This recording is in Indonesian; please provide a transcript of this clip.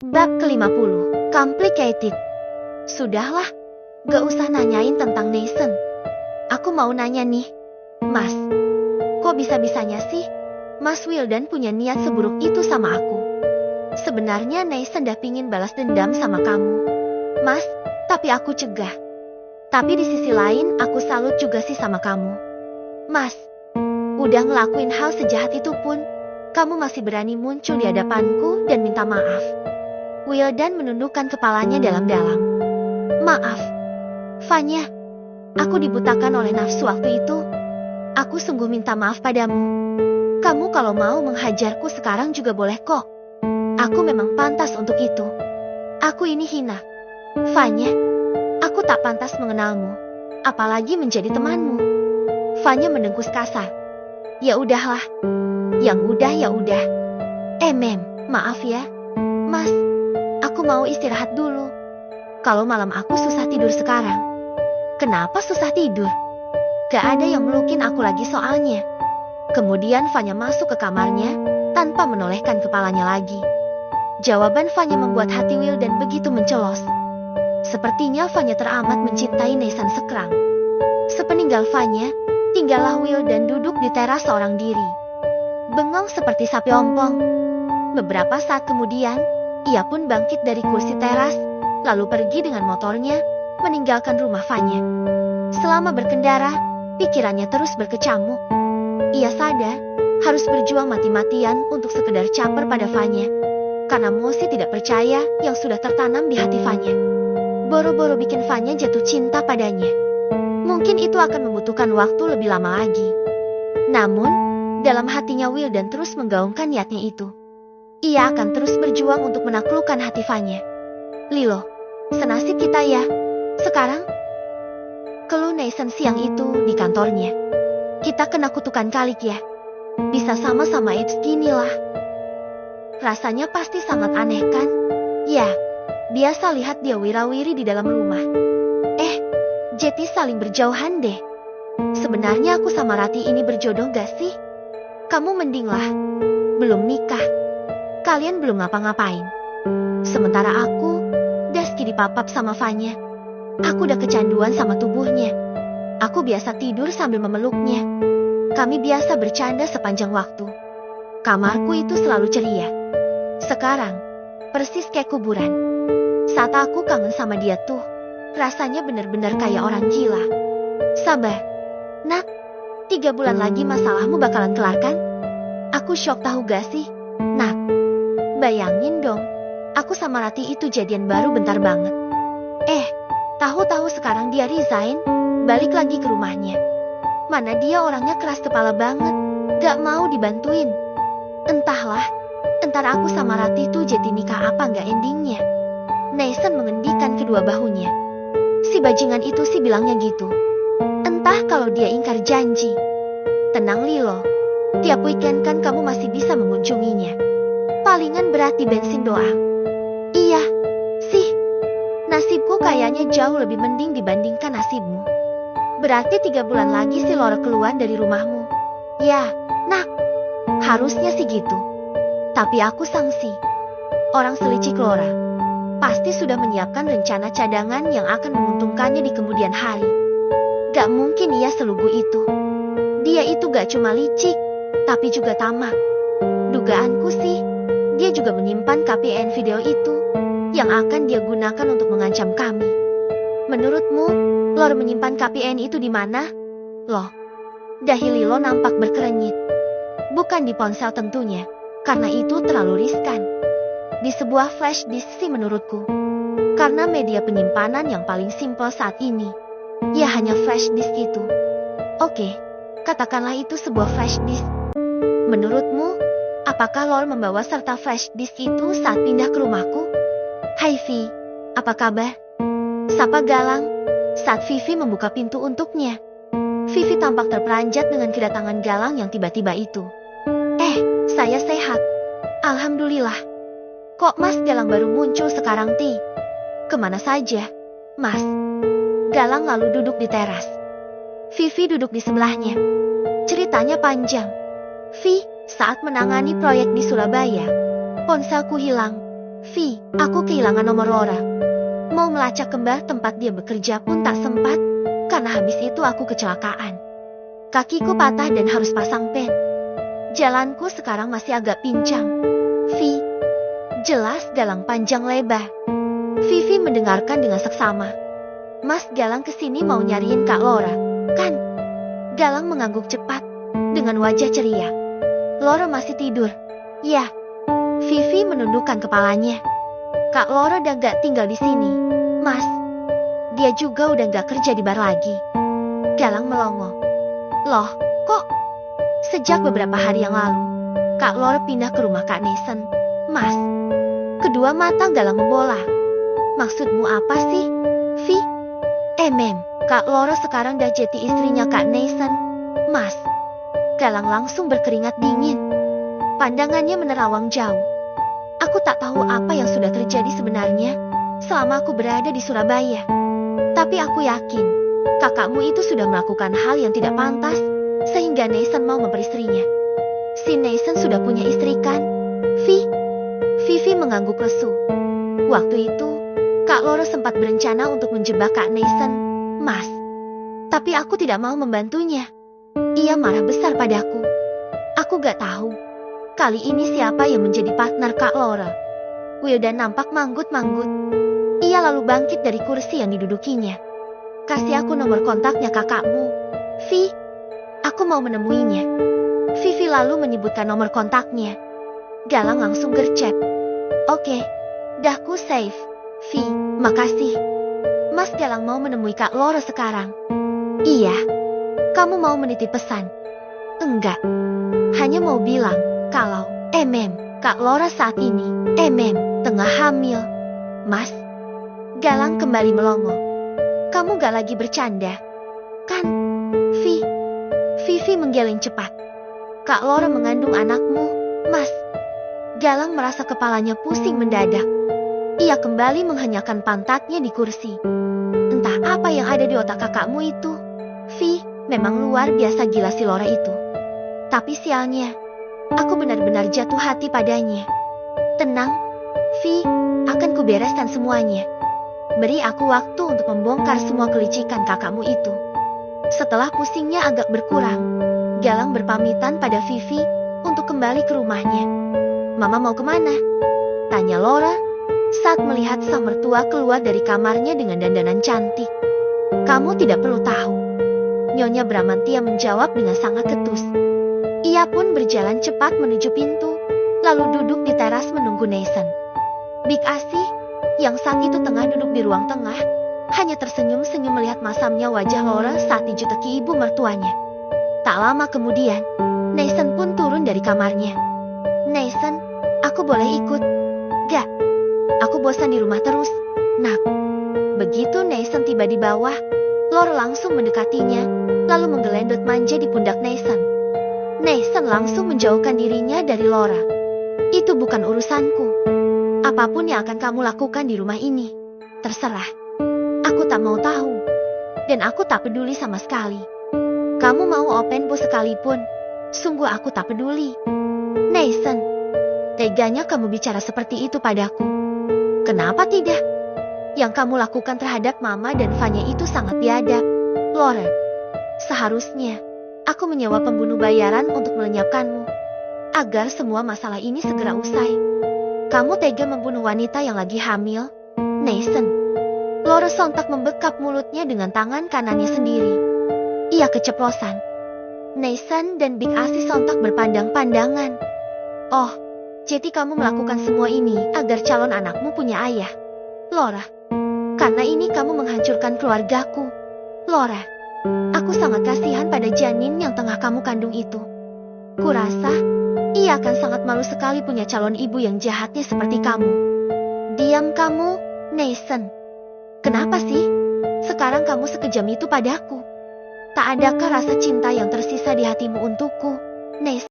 Bab ke-50, Complicated. Sudahlah, gak usah nanyain tentang Nathan. Aku mau nanya nih, Mas. Kok bisa-bisanya sih, Mas Wildan punya niat seburuk itu sama aku? Sebenarnya Nathan dah pingin balas dendam sama kamu, Mas, tapi aku cegah. Tapi di sisi lain aku salut juga sih sama kamu. Mas, udah ngelakuin hal sejahat itu pun, kamu masih berani muncul di hadapanku dan minta maaf. Wildan menundukkan kepalanya dalam-dalam. Maaf, Vanya. Aku dibutakan oleh nafsu waktu itu. Aku sungguh minta maaf padamu. Kamu kalau mau menghajarku sekarang juga boleh kok. Aku memang pantas untuk itu. Aku ini hina. Vanya, aku tak pantas mengenalmu, apalagi menjadi temanmu. Vanya mendengkus kasar. Ya udahlah. Yang udah ya udah. Maaf ya, Mas. Aku mau istirahat dulu. Kalau malam aku susah tidur sekarang. Kenapa susah tidur? Gak ada yang melukin aku lagi soalnya. Kemudian Vanya masuk ke kamarnya tanpa menolehkan kepalanya lagi. Jawaban Vanya membuat hati Wildan begitu mencelos. Sepertinya Vanya teramat mencintai Nathan sekerang. Sepeninggal Vanya, tinggallah Wildan duduk di teras seorang diri. Bengong seperti sapi ompong. Beberapa saat kemudian, ia pun bangkit dari kursi teras, lalu pergi dengan motornya, meninggalkan rumah Vanya. Selama berkendara, pikirannya terus berkecamuk. Ia sadar, harus berjuang mati-matian untuk sekedar caper pada Vanya. Karena Mosi tidak percaya yang sudah tertanam di hati Vanya. Boro-boro bikin Vanya jatuh cinta padanya. Mungkin itu akan membutuhkan waktu lebih lama lagi. Namun, dalam hatinya Wildan terus menggaungkan niatnya itu. Ia akan terus berjuang untuk menaklukkan hati Vanya. Lilo, senasib kita ya. Sekarang, keluh Nathan siang itu di kantornya. Kita kena kutukan kalik ya. Bisa sama-sama AIDS gini lah. Rasanya pasti sangat aneh kan? Ya, biasa lihat dia wirawiri di dalam rumah. Jeti saling berjauhan deh. Sebenarnya aku sama Rati ini berjodoh gak sih? Kamu mending lah. Belum nikah. Kalian belum ngapa-ngapain. Sementara aku, Daski dipapap sama Vanya. Aku udah kecanduan sama tubuhnya. Aku biasa tidur sambil memeluknya. Kami biasa bercanda sepanjang waktu. Kamarku itu selalu ceria. Sekarang, persis kayak kuburan. Saat aku kangen sama dia tuh, rasanya bener-bener kayak orang gila. Sabar, nak. 3 bulan lagi masalahmu bakalan kelar kan? Aku syok tahu gak sih, nak? Bayangin dong, aku sama Rati itu jadian baru bentar banget. Tahu-tahu sekarang dia resign, balik lagi ke rumahnya. Mana dia orangnya keras kepala banget, gak mau dibantuin. Entahlah, entar aku sama Rati itu jadi nikah apa gak endingnya. Nathan mengendikan kedua bahunya. Si bajingan itu sih bilangnya gitu. Entah kalau dia ingkar janji. Tenang Lilo, tiap weekend kan kamu masih bisa mengunjunginya. Palingan berat di bensin doang. Iya, sih. Nasibku kayaknya jauh lebih mending dibandingkan nasibmu. Berarti 3 bulan lagi si Laura keluar dari rumahmu. Ya, nak. Harusnya sih gitu. Tapi aku sangsi. Orang selicik Laura pasti sudah menyiapkan rencana cadangan yang akan menguntungkannya di kemudian hari. Gak mungkin ia selugu itu. Dia itu gak cuma licik, tapi juga tamak. Dugaanku sih, dia juga menyimpan KPN video itu, yang akan dia gunakan untuk mengancam kami. Menurutmu, Lor menyimpan KPN itu di mana? Loh, dahi Lilo nampak berkerenyit. Bukan di ponsel tentunya, karena itu terlalu riskan. Di sebuah flash disk sih menurutku. Karena media penyimpanan yang paling simpel saat ini, ya hanya flash disk itu. Oke, katakanlah itu sebuah flash disk. Menurutmu, apakah Lol membawa serta flash disk itu saat pindah ke rumahku? Hai Vi, apa kabar? Sapa Galang saat Vivi membuka pintu untuknya. Vivi tampak terperanjat dengan kedatangan Galang yang tiba-tiba itu. Saya sehat. Alhamdulillah. Kok Mas Galang baru muncul sekarang Ti? Kemana saja, Mas? Galang lalu duduk di teras. Vivi duduk di sebelahnya. Ceritanya panjang. Vi, saat menangani proyek di Surabaya, ponselku hilang. Vi, aku kehilangan nomor Laura. Mau melacak kembali tempat dia bekerja pun tak sempat, karena habis itu aku kecelakaan. Kakiku patah dan harus pasang pen. Jalanku sekarang masih agak pincang. Vi, jelas Galang panjang lebar. Vivi mendengarkan dengan seksama. Mas Galang kesini mau nyariin Kak Laura, kan? Galang mengangguk cepat, dengan wajah ceria. Laura masih tidur. Ya. Vivi menundukkan kepalanya. Kak Laura udah gak tinggal di sini, Mas. Dia juga udah gak kerja di bar lagi. Galang melongo. Loh, kok? Sejak beberapa hari yang lalu, Kak Laura pindah ke rumah Kak Nathan, Mas. Kedua mata Galang membola. Maksudmu apa sih, Vi? Kak Laura sekarang udah jadi istrinya Kak Nathan, Mas. Galang langsung berkeringat dingin. Pandangannya menerawang jauh. Aku tak tahu apa yang sudah terjadi sebenarnya selama aku berada di Surabaya. Tapi aku yakin, kakakmu itu sudah melakukan hal yang tidak pantas, sehingga Nathan mau memperistrinya. Si Nathan sudah punya istri kan, Vi? Vivi mengangguk lesu. Waktu itu, Kak Laura sempat berencana untuk menjebak Kak Nathan, Mas. Tapi aku tidak mau membantunya. Ia marah besar padaku. Aku gak tahu kali ini siapa yang menjadi partner Kak Laura. Wildan nampak manggut-manggut. Ia lalu bangkit dari kursi yang didudukinya. Kasih aku nomor kontaknya kakakmu, Vi. Aku mau menemuinya. Vivi lalu menyebutkan nomor kontaknya. Galang langsung gercep. Oke, dah ku save. Vi, makasih. Mas Galang mau menemui Kak Laura sekarang. Iya. Kamu mau menitip pesan? Enggak. Hanya mau bilang, kalau Kak Laura saat ini, tengah hamil. Mas? Galang kembali melongo. Kamu gak lagi bercanda, kan? Vivi menggeleng cepat. Kak Laura mengandung anakmu, Mas. Galang merasa kepalanya pusing mendadak. Ia kembali menghenyakan pantatnya di kursi. Entah apa yang ada di otak kakakmu itu. Vi, memang luar biasa gila si Laura itu. Tapi sialnya, aku benar-benar jatuh hati padanya. Tenang, Vi, akan kubereskan semuanya. Beri aku waktu untuk membongkar semua kelicikan kakakmu itu. Setelah pusingnya agak berkurang, Galang berpamitan pada Vivi untuk kembali ke rumahnya. Mama mau kemana? Tanya Laura saat melihat sang mertua keluar dari kamarnya dengan dandanan cantik. Kamu tidak perlu tahu. Nyonya Bramantia menjawab dengan sangat ketus. Ia pun berjalan cepat menuju pintu, lalu duduk di teras menunggu Nathan. Big Asi, yang saat itu tengah duduk di ruang tengah, hanya tersenyum-senyum melihat masamnya wajah Laura saat dijutaki ibu mertuanya. Tak lama kemudian, Nathan pun turun dari kamarnya. Nathan, aku boleh ikut? Gak, aku bosan di rumah terus, nak. Begitu Nathan tiba di bawah, Laura langsung mendekatinya, lalu menggelendot manja di pundak Nathan. Nathan langsung menjauhkan dirinya dari Laura. Itu bukan urusanku. Apapun yang akan kamu lakukan di rumah ini, terserah. Aku tak mau tahu. Dan aku tak peduli sama sekali. Kamu mau open bo sekalipun, sungguh aku tak peduli. Nathan, teganya kamu bicara seperti itu padaku. Kenapa tidak? Yang kamu lakukan terhadap Mama dan Vanya itu sangat biadab, Laura. Seharusnya aku menyewa pembunuh bayaran untuk melenyapkanmu, agar semua masalah ini segera usai. Kamu tega membunuh wanita yang lagi hamil, Nathan. Laura sontak membekap mulutnya dengan tangan kanannya sendiri. Ia keceplosan. Nathan dan Big Asi sontak berpandang-pandangan. Oh, jadi kamu melakukan semua ini agar calon anakmu punya ayah, Laura. Karena ini kamu menghancurkan keluargaku, Laura. Aku sangat kasihan pada janin yang tengah kamu kandung itu. Kurasa, ia akan sangat malu sekali punya calon ibu yang jahatnya seperti kamu. Diam kamu, Nathan. Kenapa sih? Sekarang kamu sekejam itu padaku. Tak adakah rasa cinta yang tersisa di hatimu untukku, Nathan?